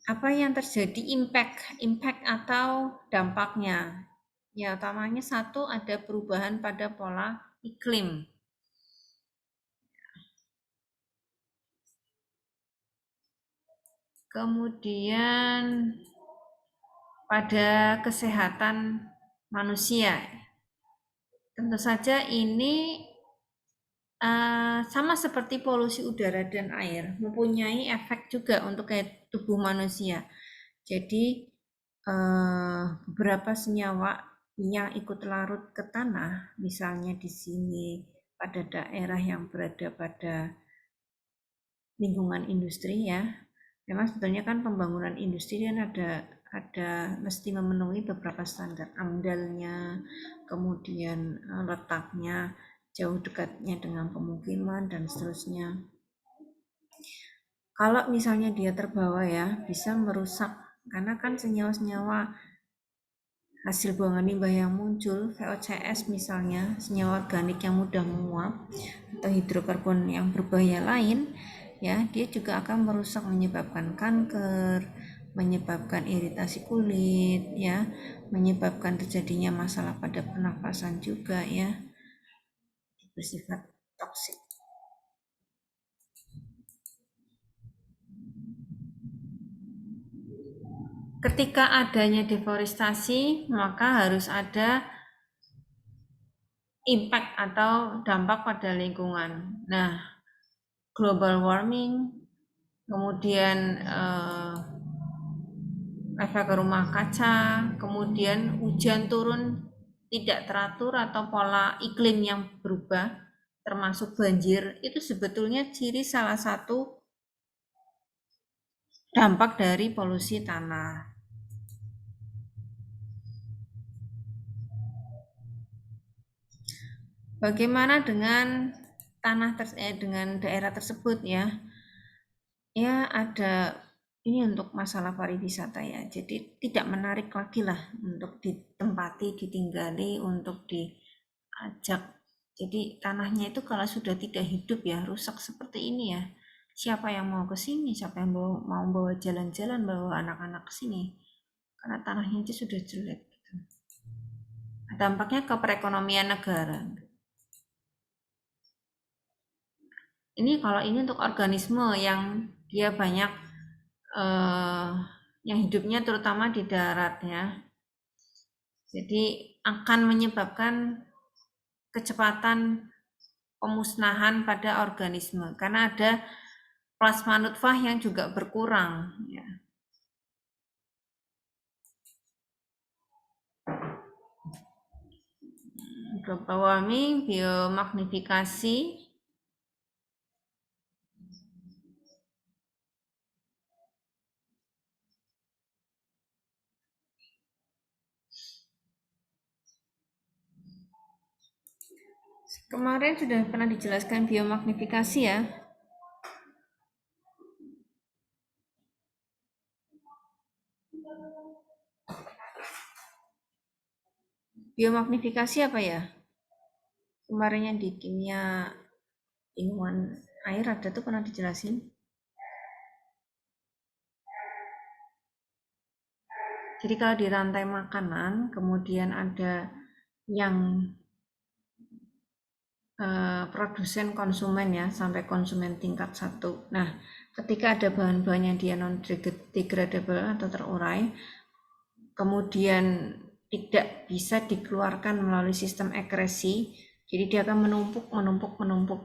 Apa yang terjadi impact atau dampaknya? Ya, utamanya satu ada perubahan pada pola iklim. Kemudian pada kesehatan manusia. Tentu saja ini sama seperti polusi udara dan air, mempunyai efek juga untuk tubuh manusia. Jadi beberapa senyawa yang ikut larut ke tanah, misalnya di sini pada daerah yang berada pada lingkungan industri ya. Memang sebetulnya kan pembangunan industri kan ada mesti memenuhi beberapa standar amdalnya, kemudian letaknya, jauh dekatnya dengan pemukiman dan seterusnya. Kalau misalnya dia terbawa ya, bisa merusak karena kan senyawa-senyawa hasil buangan limbah yang muncul, VOCs misalnya, senyawa organik yang mudah menguap atau hidrokarbon yang berbahaya lain, ya dia juga akan merusak, menyebabkan kanker, menyebabkan iritasi kulit, ya, menyebabkan terjadinya masalah pada pernapasan juga ya, bersifat toksik. Ketika adanya deforestasi, maka harus ada impact atau dampak pada lingkungan. Nah, global warming, kemudian efek rumah kaca, kemudian hujan turun tidak teratur atau pola iklim yang berubah, termasuk banjir, itu sebetulnya ciri salah satu dampak dari polusi tanah. Bagaimana dengan dengan daerah tersebut ya? Ya ada ini untuk masalah pariwisata ya. Jadi tidak menarik lagi lah untuk ditempati, ditinggali, untuk diajak. Jadi tanahnya itu kalau sudah tidak hidup ya rusak seperti ini ya. Siapa yang mau ke sini? Siapa yang mau bawa jalan-jalan, bawa anak-anak ke sini? Karena tanahnya itu sudah jelek. Gitu. Dampaknya ke perekonomian negara. Ini kalau ini untuk organisme yang dia banyak yang hidupnya terutama di darat ya. Jadi akan menyebabkan kecepatan pemusnahan pada organisme karena ada plasma nutfah yang juga berkurang ya. global warming, biomagnifikasi, kemarin sudah pernah dijelaskan biomagnifikasi ya. Biomagnifikasi apa ya? Kemarin yang di kimia ilmuwan air ada tuh pernah dijelasin. Jadi kalau di rantai makanan, kemudian ada yang produsen konsumen ya, sampai konsumen tingkat 1. Nah, ketika ada bahan-bahan yang dia non-degradable atau terurai, kemudian tidak bisa dikeluarkan melalui sistem ekresi, jadi dia akan menumpuk.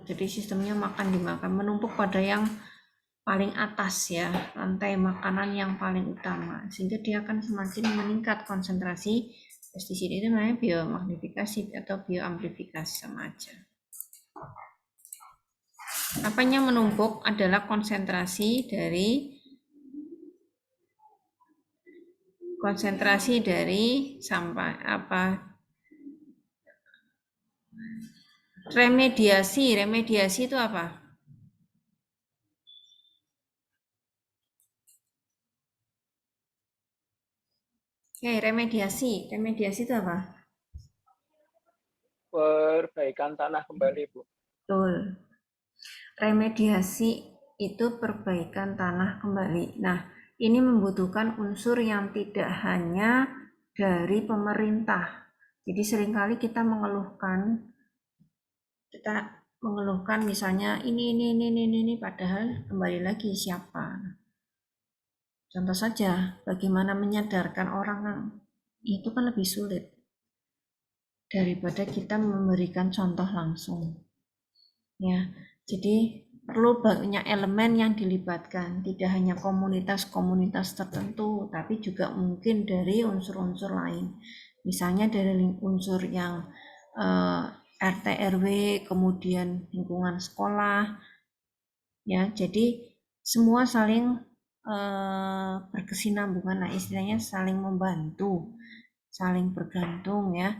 Jadi sistemnya makan dimakan, menumpuk pada yang paling atas ya, rantai makanan yang paling utama, sehingga dia akan semakin meningkat konsentrasi pestisida. Itu namanya biomagnifikasi atau bioamplifikasi, sama aja. Apanya menumpuk adalah konsentrasi dari sampah apa, remediasi itu apa? Remediasi itu apa? Perbaikan tanah kembali, Bu. Betul. Remediasi itu perbaikan tanah kembali. Nah, ini membutuhkan unsur yang tidak hanya dari pemerintah. Jadi seringkali kita mengeluhkan misalnya ini, padahal kembali lagi siapa? Contoh saja, bagaimana menyadarkan orang itu kan lebih sulit daripada kita memberikan contoh langsung. Ya, jadi perlu banyak elemen yang dilibatkan, tidak hanya komunitas-komunitas tertentu, tapi juga mungkin dari unsur-unsur lain. Misalnya dari unsur yang RT RW, kemudian lingkungan sekolah. Ya, jadi semua saling berkesinambungan, nah istilahnya saling membantu, saling bergantung ya.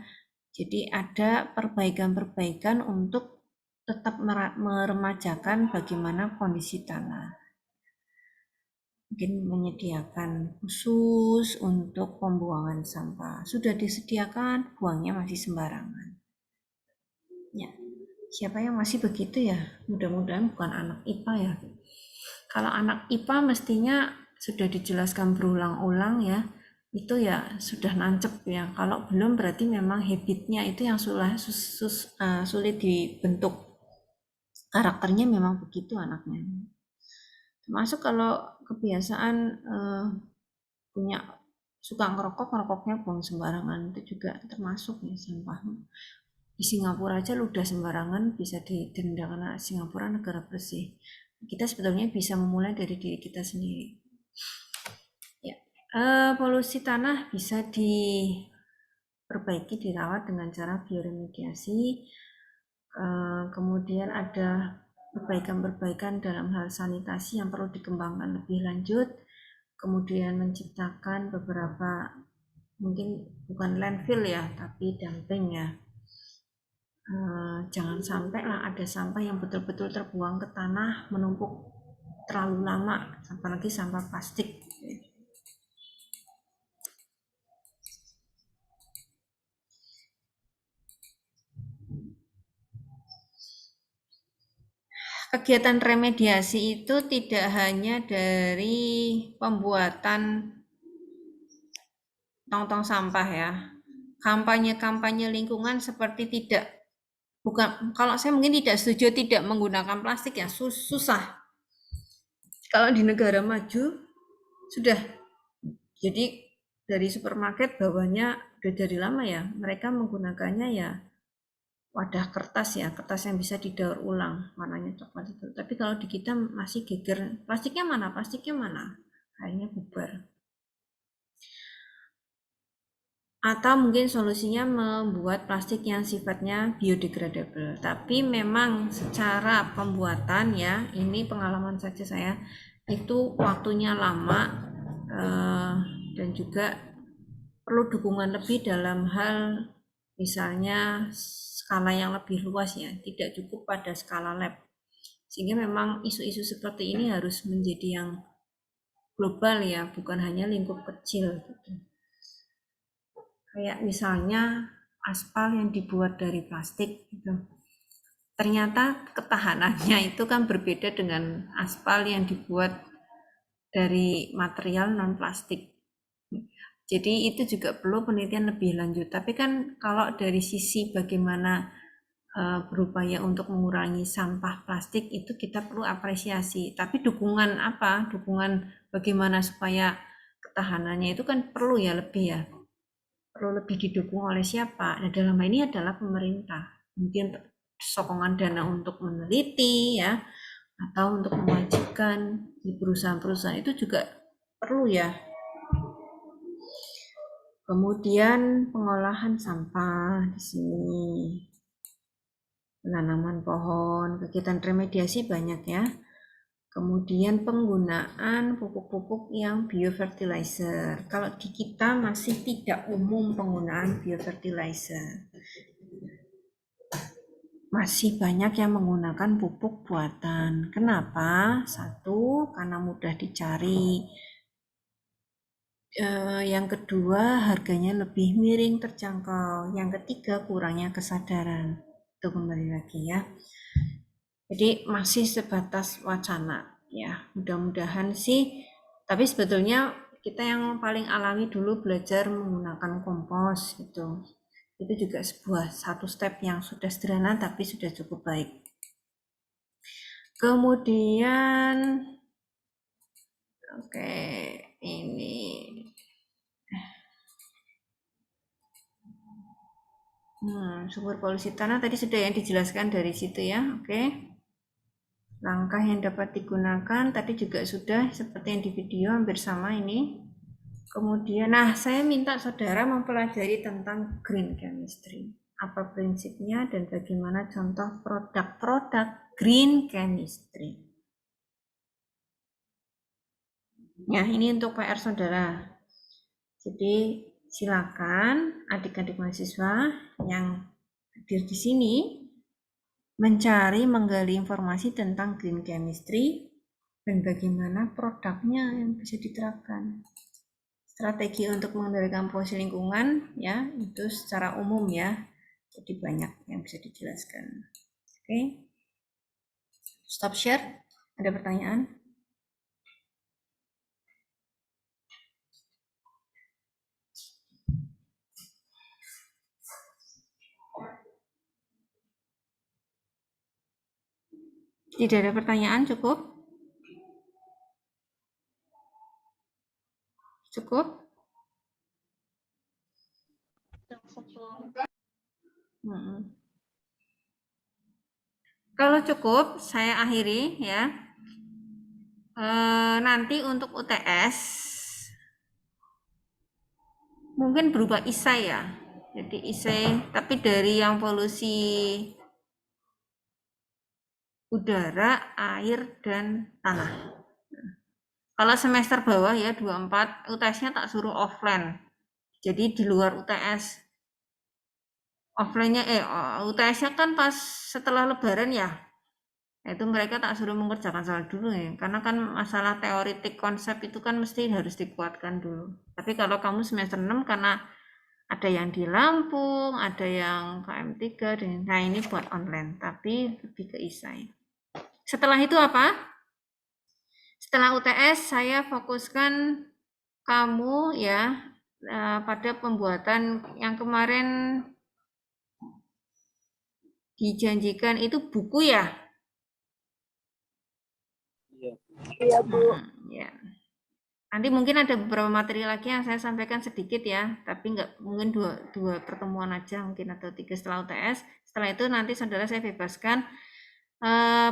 Jadi ada perbaikan-perbaikan untuk tetap meremajakan bagaimana kondisi tanah. Mungkin menyediakan khusus untuk pembuangan sampah. Sudah disediakan, buangnya masih sembarangan. Ya, siapa yang masih begitu ya? Mudah-mudahan bukan anak IPA ya. Kalau anak IPA mestinya sudah dijelaskan berulang-ulang ya. Itu ya sudah nancep ya. Kalau belum berarti memang habitnya itu yang sulit dibentuk. Karakternya memang begitu anaknya. Termasuk kalau kebiasaan punya suka ngerokoknya buang sembarangan, itu juga termasuk ya sampah. Di Singapura aja ludah sembarangan bisa didenda karena Singapura negara bersih. Kita sebetulnya bisa memulai dari diri kita sendiri. Ya, polusi tanah bisa diperbaiki, dirawat dengan cara bioremediasi. Kemudian ada perbaikan-perbaikan dalam hal sanitasi yang perlu dikembangkan lebih lanjut, kemudian menciptakan beberapa, mungkin bukan landfill ya, tapi dumping ya. Jangan sampai lah ada sampah yang betul-betul terbuang ke tanah menumpuk terlalu lama, apalagi sampah plastik. Kegiatan remediasi itu tidak hanya dari pembuatan tong-tong sampah ya. Kampanye-kampanye lingkungan seperti kalau saya mungkin tidak setuju tidak menggunakan plastik ya, susah. Kalau di negara maju sudah, jadi dari supermarket bawahnya udah dari lama ya, mereka menggunakannya ya wadah kertas ya, kertas yang bisa didaur ulang, warnanya coklat itu. Tapi kalau di kita masih geger, plastiknya mana, akhirnya bubar. Atau mungkin solusinya membuat plastik yang sifatnya biodegradable. Tapi memang secara pembuatan ya, ini pengalaman saja saya, itu waktunya lama dan juga perlu dukungan lebih dalam hal misalnya skala yang lebih luas ya, tidak cukup pada skala lab. Sehingga memang isu-isu seperti ini harus menjadi yang global ya, bukan hanya lingkup kecil gitu. Kayak misalnya aspal yang dibuat dari plastik gitu. Ternyata ketahanannya itu kan berbeda dengan aspal yang dibuat dari material non plastik. Jadi itu juga perlu penelitian lebih lanjut. Tapi kan kalau dari sisi bagaimana berupaya untuk mengurangi sampah plastik itu kita perlu apresiasi. Tapi dukungan apa? Dukungan bagaimana supaya ketahanannya itu kan perlu ya lebih ya. Perlu lebih didukung oleh siapa? Nah, dalam hal ini adalah pemerintah. Mungkin sokongan dana untuk meneliti ya, atau untuk mewajibkan di perusahaan-perusahaan itu juga perlu ya. Kemudian pengolahan sampah di sini, penanaman pohon, kegiatan remediasi banyak ya. Kemudian penggunaan pupuk-pupuk yang biofertilizer. Kalau di kita masih tidak umum penggunaan biofertilizer. Masih banyak yang menggunakan pupuk buatan. Kenapa? Satu, karena mudah dicari. Yang kedua, harganya lebih miring, terjangkau. Yang ketiga, kurangnya kesadaran. Itu kembali lagi ya. Jadi masih sebatas wacana ya. Mudah-mudahan sih. Tapi sebetulnya kita yang paling alami dulu belajar menggunakan kompos gitu. Itu juga satu step yang sudah sederhana tapi sudah cukup baik. Kemudian oke, ini sumber polusi tanah tadi sudah yang dijelaskan dari situ ya. Oke. Langkah yang dapat digunakan tadi juga sudah seperti yang di video hampir sama ini. Kemudian, saya minta saudara mempelajari tentang green chemistry. Apa prinsipnya dan bagaimana contoh produk-produk green chemistry. Ya, ini untuk PR saudara. Jadi, silakan adik-adik mahasiswa yang hadir di sini mencari, menggali informasi tentang green chemistry dan bagaimana produknya yang bisa diterapkan. Strategi untuk mengendalikan polusi lingkungan ya itu secara umum ya, jadi banyak yang bisa dijelaskan. Oke, stop share. Ada pertanyaan? Tidak ada pertanyaan, cukup? Cukup? Kalau cukup, saya akhiri ya. Nanti untuk UTS mungkin berubah isai ya. Jadi isai, tapi dari yang polusi udara, air, dan tanah. Kalau semester bawah ya 24 UTS-nya tak suruh offline. Jadi di luar UTS. Offline-nya UTS-nya kan pas setelah lebaran ya. Itu mereka tak suruh mengerjakan soal dulu ya. Karena kan masalah teoritik konsep itu kan mesti harus dikuatkan dulu. Tapi kalau kamu semester 6 karena ada yang di Lampung, ada yang KM3 dan nah ini buat online, tapi lebih ke isai. Setelah itu apa? Setelah UTS saya fokuskan kamu ya pada pembuatan yang kemarin dijanjikan itu buku ya? Iya, Bu. Ya. Nanti mungkin ada beberapa materi lagi yang saya sampaikan sedikit ya, tapi nggak mungkin dua pertemuan aja mungkin atau 3 setelah UTS. Setelah itu nanti saudara saya bebaskan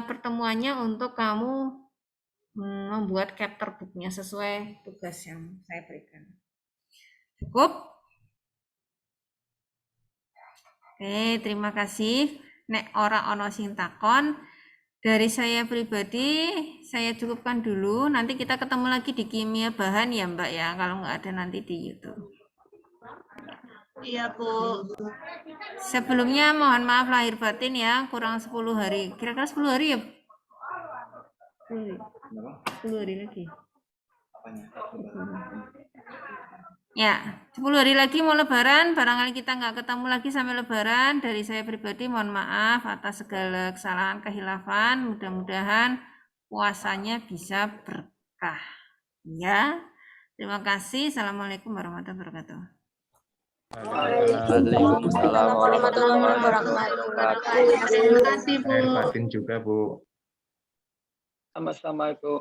pertemuannya untuk kamu membuat chapter booknya sesuai tugas yang saya berikan. Cukup? Oke, terima kasih. Nek ora ono sing takon, dari saya pribadi, saya cukupkan dulu. Nanti kita ketemu lagi di kimia bahan ya Mbak ya, kalau nggak ada nanti di YouTube. Iya, Bu. Sebelumnya mohon maaf lahir batin ya, kurang 10 hari. Kira-kira 10 hari ya? 10 hari lagi. Ya, 10 hari lagi mau lebaran, barangkali kita nggak ketemu lagi sampai lebaran. Dari saya pribadi mohon maaf atas segala kesalahan, kehilafan. Mudah-mudahan puasanya bisa berkah. Ya, terima kasih. Assalamualaikum warahmatullahi wabarakatuh. Waalaikumsalam warahmatullahi wabarakatuh. Terima kasih, Bu. Lahir batin juga, Bu. Sama-sama, Ibu.